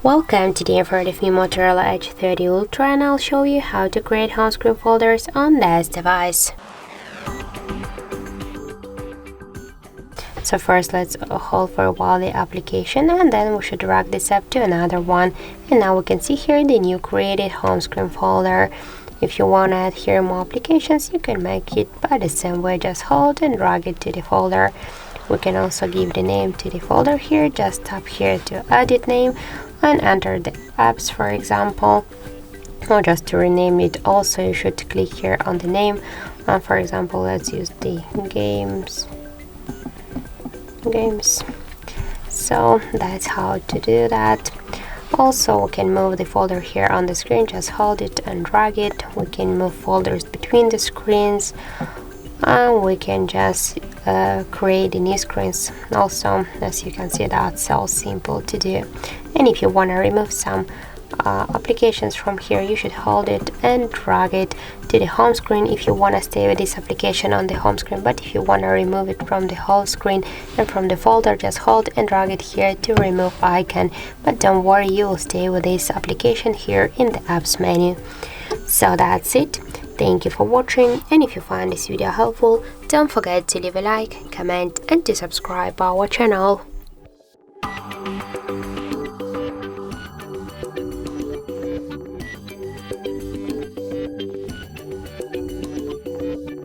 Welcome. Today I've heard of me Motorola Edge 30 Ultra and I'll show you how to create home screen folders on this device. So first let's hold for a while the application and then we should drag this up to another one, and now we can see here the new created home screen folder. If you want to add here more applications, you can make it by the same way, just hold and drag it to the folder. We can also give the name to the folder here, just tap here to edit name and enter the apps, for example, or just to rename it. Also you should click here on the name, for example let's use the games. So that's how to do that. Also we can move the folder here on the screen, just hold it and drag it. We can move folders between the screens, and we can just create the new screens also. As you can see, that's so simple to do. And if you want to remove some applications from here, you should hold it and drag it to the home screen if you want to stay with this application on the home screen. But if you want to remove it from the whole screen and from the folder, just hold and drag it here to remove icon. But don't worry, you will stay with this application here in the apps menu. So that's it. Thank you for watching, and if you find this video helpful, don't forget to leave a like, comment and to subscribe our channel.